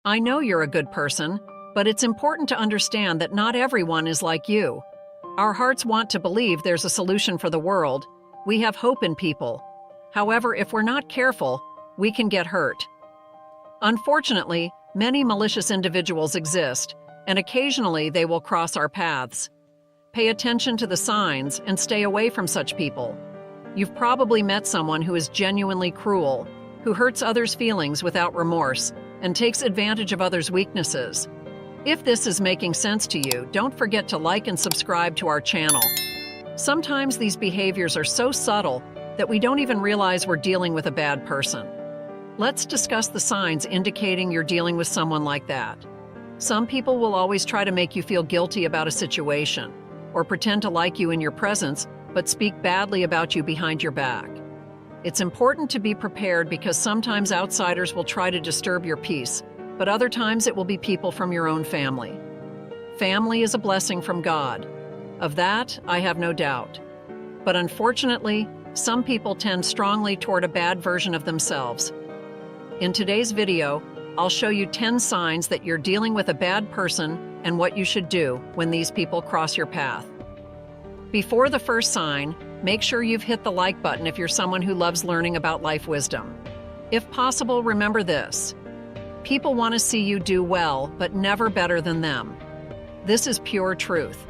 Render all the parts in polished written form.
I know you're a good person, but it's important to understand that not everyone is like you. Our hearts want to believe there's a solution for the world. We have hope in people. However, if we're not careful, we can get hurt. Unfortunately, many malicious individuals exist, and occasionally they will cross our paths. Pay attention to the signs and stay away from such people. You've probably met someone who is genuinely cruel, who hurts others' feelings without remorse, and takes advantage of others' weaknesses. If this is making sense to you, don't forget to like and subscribe to our channel. Sometimes these behaviors are so subtle that we don't even realize we're dealing with a bad person. Let's discuss the signs indicating you're dealing with someone like that. Some people will always try to make you feel guilty about a situation, or pretend to like you in your presence, but speak badly about you behind your back. It's important to be prepared because sometimes outsiders will try to disturb your peace, but other times it will be people from your own family. Family is a blessing from God. Of that, I have no doubt. But unfortunately, some people tend strongly toward a bad version of themselves. In today's video, I'll show you 10 signs that you're dealing with a bad person and what you should do when these people cross your path. Before the first sign, make sure you've hit the like button if you're someone who loves learning about life wisdom. If possible, remember this. People want to see you do well, but never better than them. This is pure truth.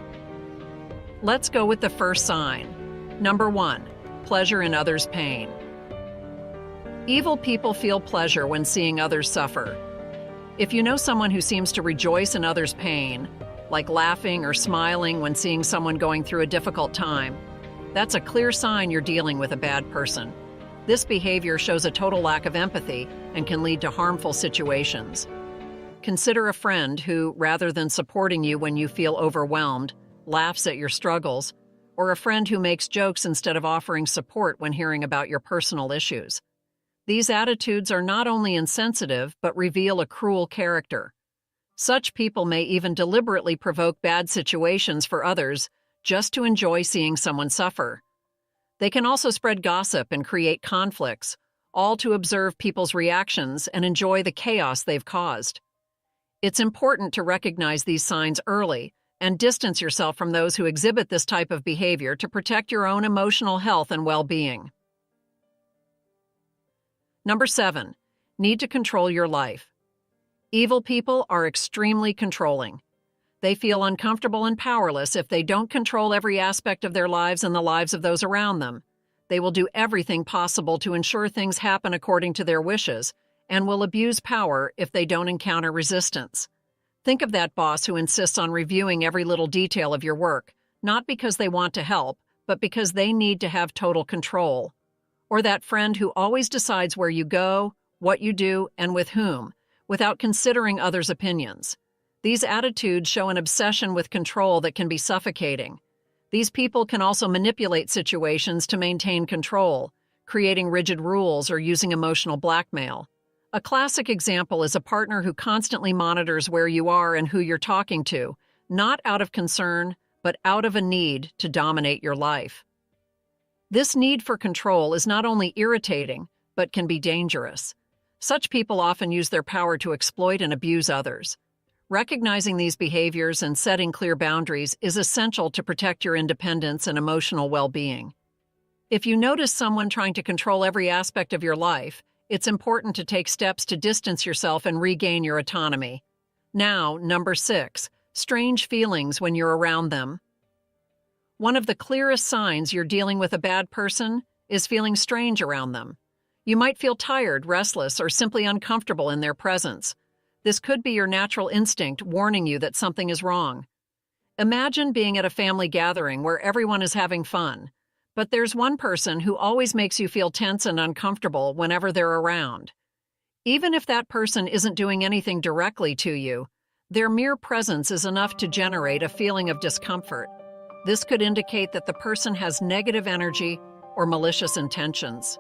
Let's go with the first sign. Number 1, pleasure in others' pain. Evil people feel pleasure when seeing others suffer. If you know someone who seems to rejoice in others' pain, like laughing or smiling when seeing someone going through a difficult time, that's a clear sign you're dealing with a bad person. This behavior shows a total lack of empathy and can lead to harmful situations. Consider a friend who, rather than supporting you when you feel overwhelmed, laughs at your struggles, or a friend who makes jokes instead of offering support when hearing about your personal issues. These attitudes are not only insensitive, but reveal a cruel character. Such people may even deliberately provoke bad situations for others just to enjoy seeing someone suffer. They can also spread gossip and create conflicts, all to observe people's reactions and enjoy the chaos they've caused. It's important to recognize these signs early and distance yourself from those who exhibit this type of behavior to protect your own emotional health and well-being. Number 7, need to control your life. Evil people are extremely controlling. They feel uncomfortable and powerless if they don't control every aspect of their lives and the lives of those around them. They will do everything possible to ensure things happen according to their wishes, and will abuse power if they don't encounter resistance. Think of that boss who insists on reviewing every little detail of your work, not because they want to help, but because they need to have total control. Or that friend who always decides where you go, what you do, and with whom, without considering others' opinions. These attitudes show an obsession with control that can be suffocating. These people can also manipulate situations to maintain control, creating rigid rules or using emotional blackmail. A classic example is a partner who constantly monitors where you are and who you're talking to, not out of concern, but out of a need to dominate your life. This need for control is not only irritating, but can be dangerous. Such people often use their power to exploit and abuse others. Recognizing these behaviors and setting clear boundaries is essential to protect your independence and emotional well-being. If you notice someone trying to control every aspect of your life, it's important to take steps to distance yourself and regain your autonomy. Now, number 6, strange feelings when you're around them. One of the clearest signs you're dealing with a bad person is feeling strange around them. You might feel tired, restless, or simply uncomfortable in their presence. This could be your natural instinct warning you that something is wrong. Imagine being at a family gathering where everyone is having fun, but there's one person who always makes you feel tense and uncomfortable whenever they're around. Even if that person isn't doing anything directly to you, their mere presence is enough to generate a feeling of discomfort. This could indicate that the person has negative energy or malicious intentions.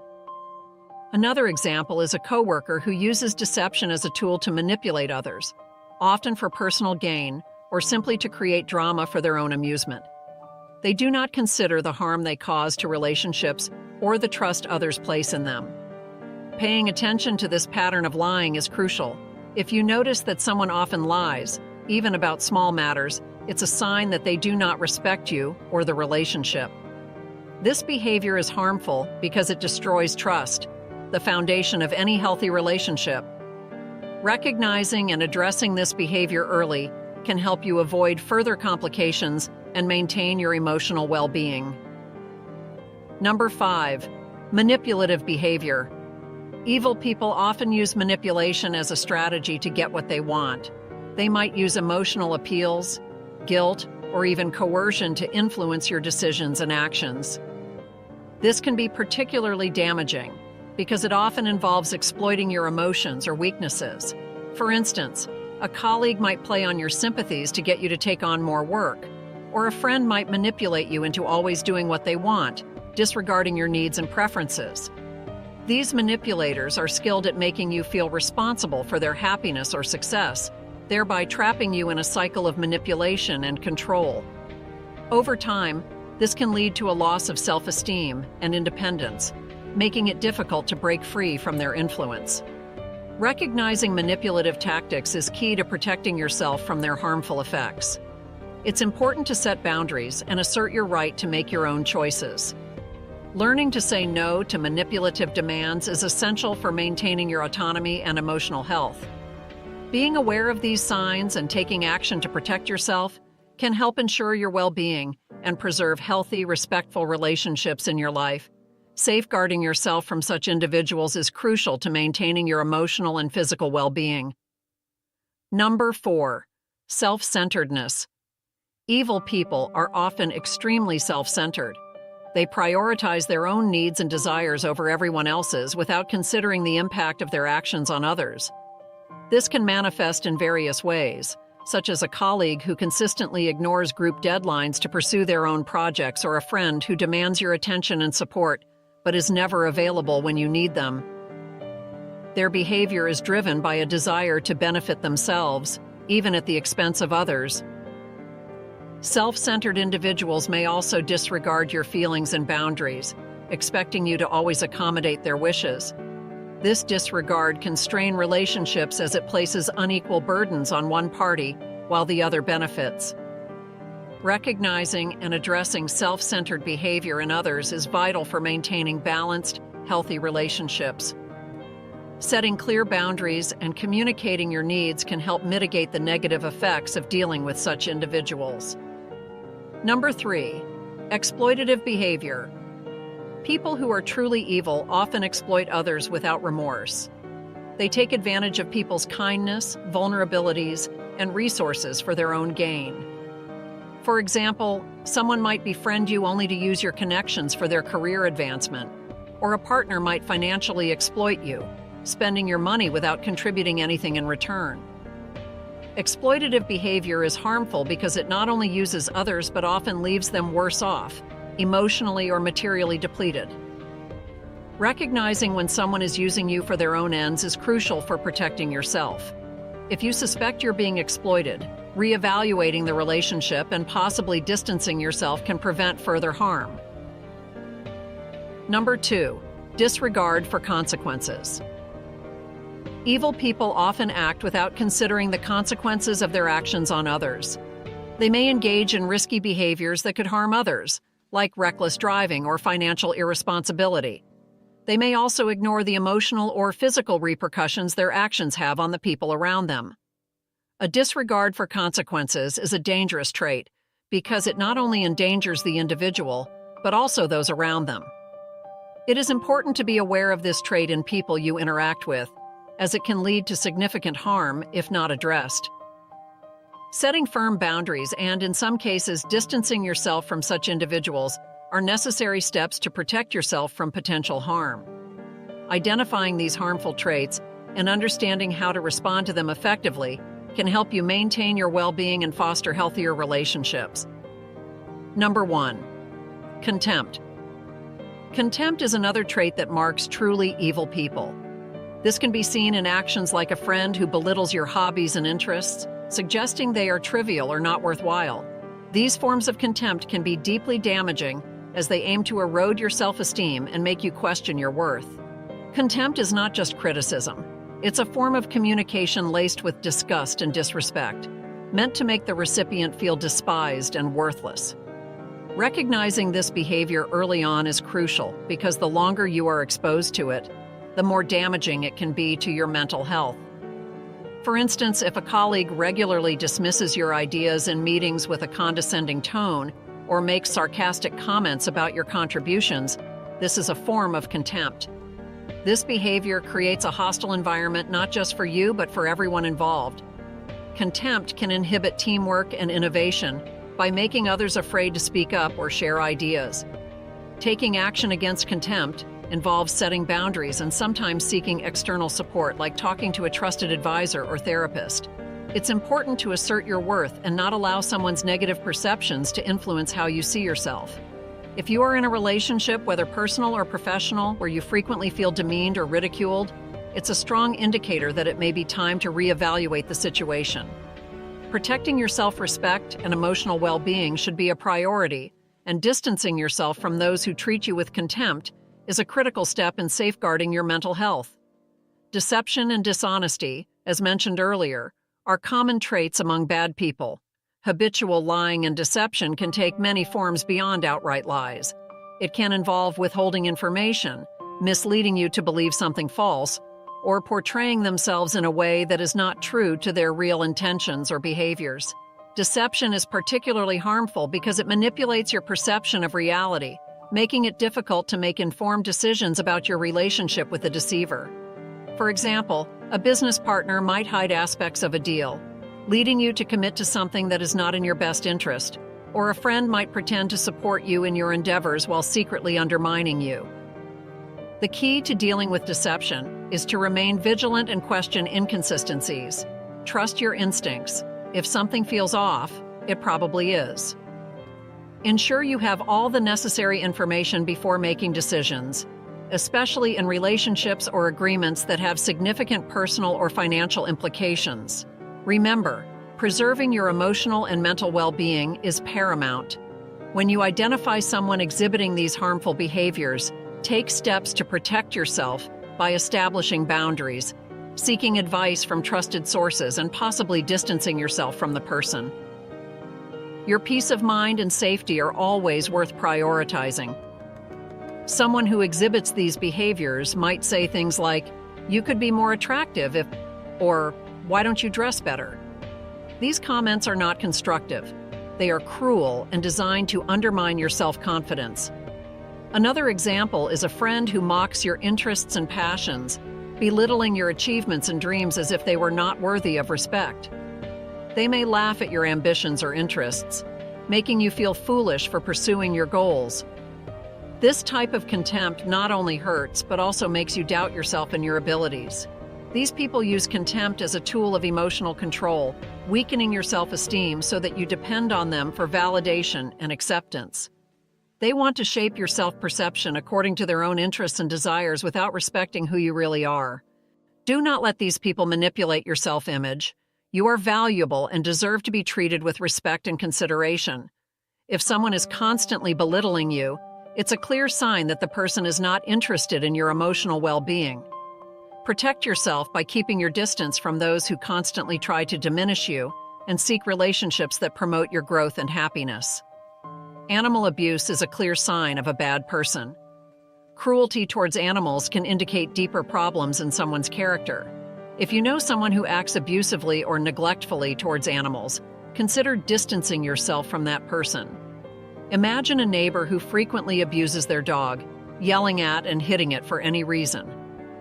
Another example is a coworker who uses deception as a tool to manipulate others, often for personal gain or simply to create drama for their own amusement. They do not consider the harm they cause to relationships or the trust others place in them. Paying attention to this pattern of lying is crucial. If you notice that someone often lies, even about small matters, it's a sign that they do not respect you or the relationship. This behavior is harmful because it destroys trust, the foundation of any healthy relationship. Recognizing and addressing this behavior early can help you avoid further complications and maintain your emotional well-being. Number 5, manipulative behavior. Evil people often use manipulation as a strategy to get what they want. They might use emotional appeals, guilt, or even coercion to influence your decisions and actions. This can be particularly damaging because it often involves exploiting your emotions or weaknesses. For instance, a colleague might play on your sympathies to get you to take on more work, or a friend might manipulate you into always doing what they want, disregarding your needs and preferences. These manipulators are skilled at making you feel responsible for their happiness or success, thereby trapping you in a cycle of manipulation and control. Over time, this can lead to a loss of self-esteem and independence, making it difficult to break free from their influence. Recognizing manipulative tactics is key to protecting yourself from their harmful effects. It's important to set boundaries and assert your right to make your own choices. Learning to say no to manipulative demands is essential for maintaining your autonomy and emotional health. Being aware of these signs and taking action to protect yourself can help ensure your well-being and preserve healthy, respectful relationships in your life. Safeguarding yourself from such individuals is crucial to maintaining your emotional and physical well-being. Number 4, self-centeredness. Evil people are often extremely self-centered. They prioritize their own needs and desires over everyone else's without considering the impact of their actions on others. This can manifest in various ways, such as a colleague who consistently ignores group deadlines to pursue their own projects, or a friend who demands your attention and support but is never available when you need them. Their behavior is driven by a desire to benefit themselves, even at the expense of others. Self-centered individuals may also disregard your feelings and boundaries, expecting you to always accommodate their wishes. This disregard can strain relationships as it places unequal burdens on one party while the other benefits. Recognizing and addressing self-centered behavior in others is vital for maintaining balanced, healthy relationships. Setting clear boundaries and communicating your needs can help mitigate the negative effects of dealing with such individuals. Number 3, exploitative behavior. People who are truly evil often exploit others without remorse. They take advantage of people's kindness, vulnerabilities, and resources for their own gain. For example, someone might befriend you only to use your connections for their career advancement, or a partner might financially exploit you, spending your money without contributing anything in return. Exploitative behavior is harmful because it not only uses others but often leaves them worse off, emotionally or materially depleted. Recognizing when someone is using you for their own ends is crucial for protecting yourself. If you suspect you're being exploited, reevaluating the relationship and possibly distancing yourself can prevent further harm. Number 2, disregard for consequences. Evil people often act without considering the consequences of their actions on others. They may engage in risky behaviors that could harm others, like reckless driving or financial irresponsibility. They may also ignore the emotional or physical repercussions their actions have on the people around them. A disregard for consequences is a dangerous trait because it not only endangers the individual, but also those around them. It is important to be aware of this trait in people you interact with, as it can lead to significant harm if not addressed. Setting firm boundaries and, in some cases, distancing yourself from such individuals are necessary steps to protect yourself from potential harm. Identifying these harmful traits and understanding how to respond to them effectively can help you maintain your well-being and foster healthier relationships. Number 1, contempt. Contempt is another trait that marks truly evil people. This can be seen in actions like a friend who belittles your hobbies and interests, suggesting they are trivial or not worthwhile. These forms of contempt can be deeply damaging as they aim to erode your self-esteem and make you question your worth. Contempt is not just criticism. It's a form of communication laced with disgust and disrespect, meant to make the recipient feel despised and worthless. Recognizing this behavior early on is crucial because the longer you are exposed to it, the more damaging it can be to your mental health. For instance, if a colleague regularly dismisses your ideas in meetings with a condescending tone or makes sarcastic comments about your contributions, this is a form of contempt. This behavior creates a hostile environment not just for you, but for everyone involved. Contempt can inhibit teamwork and innovation by making others afraid to speak up or share ideas. Taking action against contempt involves setting boundaries and sometimes seeking external support, like talking to a trusted advisor or therapist. It's important to assert your worth and not allow someone's negative perceptions to influence how you see yourself. If you are in a relationship, whether personal or professional, where you frequently feel demeaned or ridiculed, it's a strong indicator that it may be time to reevaluate the situation. Protecting your self-respect and emotional well-being should be a priority, and distancing yourself from those who treat you with contempt is a critical step in safeguarding your mental health. Deception and dishonesty, as mentioned earlier, are common traits among bad people. Habitual lying and deception can take many forms beyond outright lies. It can involve withholding information, misleading you to believe something false, or portraying themselves in a way that is not true to their real intentions or behaviors. Deception is particularly harmful because it manipulates your perception of reality, making it difficult to make informed decisions about your relationship with the deceiver. For example, a business partner might hide aspects of a deal, leading you to commit to something that is not in your best interest, or a friend might pretend to support you in your endeavors while secretly undermining you. The key to dealing with deception is to remain vigilant and question inconsistencies. Trust your instincts. If something feels off, it probably is. Ensure you have all the necessary information before making decisions, especially in relationships or agreements that have significant personal or financial implications. Remember, preserving your emotional and mental well-being is paramount. When you identify someone exhibiting these harmful behaviors, take steps to protect yourself by establishing boundaries, seeking advice from trusted sources, and possibly distancing yourself from the person. Your peace of mind and safety are always worth prioritizing. Someone who exhibits these behaviors might say things like, "You could be more attractive if," or "Why don't you dress better?" These comments are not constructive. They are cruel and designed to undermine your self-confidence. Another example is a friend who mocks your interests and passions, belittling your achievements and dreams as if they were not worthy of respect. They may laugh at your ambitions or interests, making you feel foolish for pursuing your goals. This type of contempt not only hurts, but also makes you doubt yourself and your abilities. These people use contempt as a tool of emotional control, weakening your self-esteem so that you depend on them for validation and acceptance. They want to shape your self-perception according to their own interests and desires without respecting who you really are. Do not let these people manipulate your self-image. You are valuable and deserve to be treated with respect and consideration. If someone is constantly belittling you, it's a clear sign that the person is not interested in your emotional well-being. Protect yourself by keeping your distance from those who constantly try to diminish you, and seek relationships that promote your growth and happiness. Animal abuse is a clear sign of a bad person. Cruelty towards animals can indicate deeper problems in someone's character. If you know someone who acts abusively or neglectfully towards animals, consider distancing yourself from that person. Imagine a neighbor who frequently abuses their dog, yelling at and hitting it for any reason.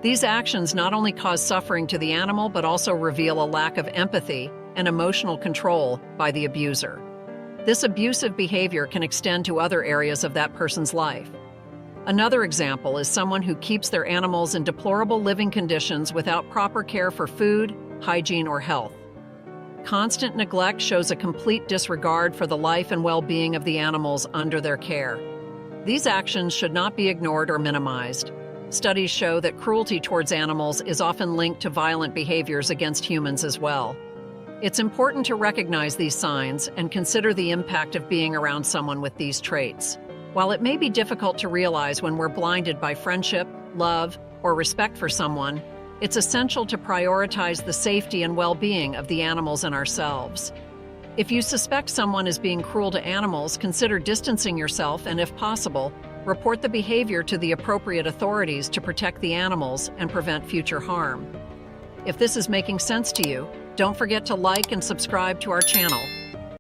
These actions not only cause suffering to the animal, but also reveal a lack of empathy and emotional control by the abuser. This abusive behavior can extend to other areas of that person's life. Another example is someone who keeps their animals in deplorable living conditions without proper care for food, hygiene, or health. Constant neglect shows a complete disregard for the life and well-being of the animals under their care. These actions should not be ignored or minimized. Studies show that cruelty towards animals is often linked to violent behaviors against humans as well. It's important to recognize these signs and consider the impact of being around someone with these traits. While it may be difficult to realize when we're blinded by friendship, love, or respect for someone, It's essential to prioritize the safety and well-being of the animals and ourselves. If you suspect someone is being cruel to animals, consider distancing yourself and, if possible, report the behavior to the appropriate authorities to protect the animals and prevent future harm. If this is making sense to you, don't forget to like and subscribe to our channel.